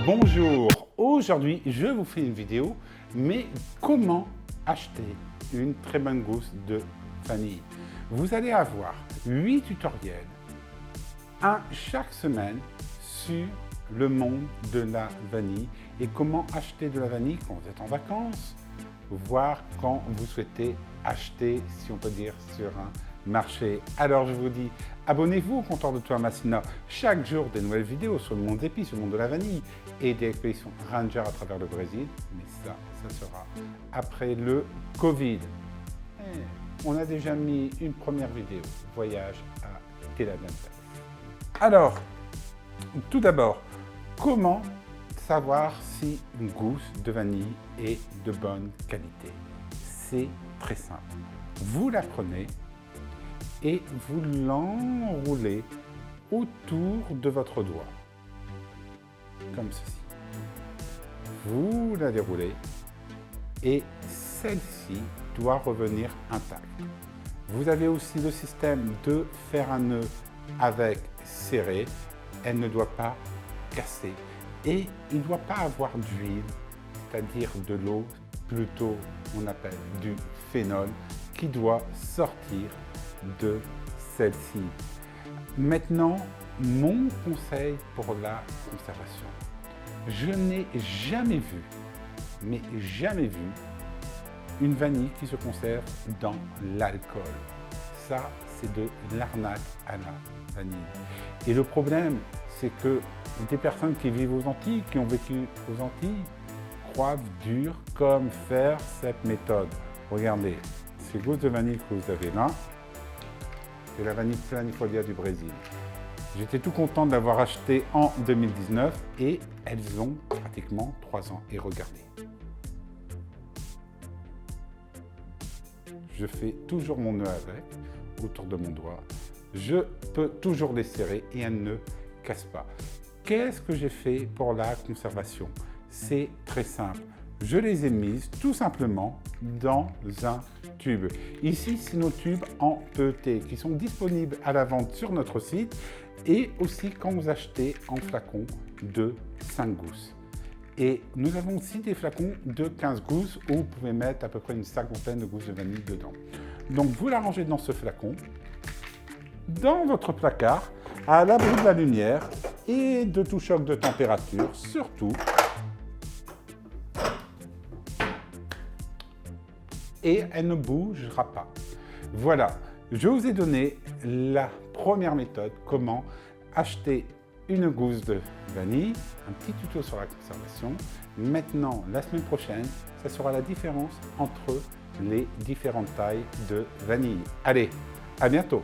Bonjour, aujourd'hui je vous fais une vidéo, mais comment acheter une très bonne gousse de vanille. Vous allez avoir 8 tutoriels, un chaque semaine sur le monde de la vanille et comment acheter de la vanille quand vous êtes en vacances, voire quand vous souhaitez acheter, si on peut dire, sur un marché. Alors je vous dis, abonnez-vous au comptoir de Thomas Massina. Chaque jour des nouvelles vidéos sur le monde des épices, sur le monde de la vanille et des expéditions Ranger à travers le Brésil. Mais ça sera après le Covid. On a déjà mis une première vidéo, voyage à Telaventa. Alors, tout d'abord, comment savoir si une gousse de vanille est de bonne qualité? C'est très simple. Vous la prenez et vous l'enroulez autour de votre doigt, comme ceci. Vous la déroulez et celle-ci doit revenir intacte. Vous avez aussi le système de faire un nœud avec serré. Elle ne doit pas casser et il ne doit pas avoir d'huile, c'est-à-dire de l'eau, plutôt on appelle du phénol, qui doit sortir de celle-ci. Maintenant, mon conseil pour la conservation. Je n'ai jamais vu, mais jamais vu, une vanille qui se conserve dans l'alcool. Ça, c'est de l'arnaque à la vanille. Et le problème, c'est que des personnes qui vivent aux Antilles, qui ont vécu aux Antilles, croient dur comme faire cette méthode. Regardez, ces gousses de vanille que vous avez là, c'est la vanille planifolia du Brésil. J'étais tout content de l'avoir acheté en 2019 et elles ont pratiquement 3 ans. Et regardez. Je fais toujours mon nœud avec, autour de mon doigt. Je peux toujours les serrer et elles ne cassent pas. Qu'est-ce que j'ai fait pour la conservation? C'est très simple. Je les ai mises tout simplement dans un tube. Ici, c'est nos tubes en PET qui sont disponibles à la vente sur notre site et aussi quand vous achetez en flacon de 5 gousses. Et nous avons aussi des flacons de 15 gousses où vous pouvez mettre à peu près une cinquantaine de gousses de vanille dedans. Donc vous la rangez dans ce flacon, dans votre placard, à l'abri de la lumière et de tout choc de température, surtout. Et elle ne bougera pas. Voilà, je vous ai donné la première méthode, comment acheter une gousse de vanille, un petit tuto sur la conservation. Maintenant, la semaine prochaine, ça sera la différence entre les différentes tailles de vanille. Allez, à bientôt!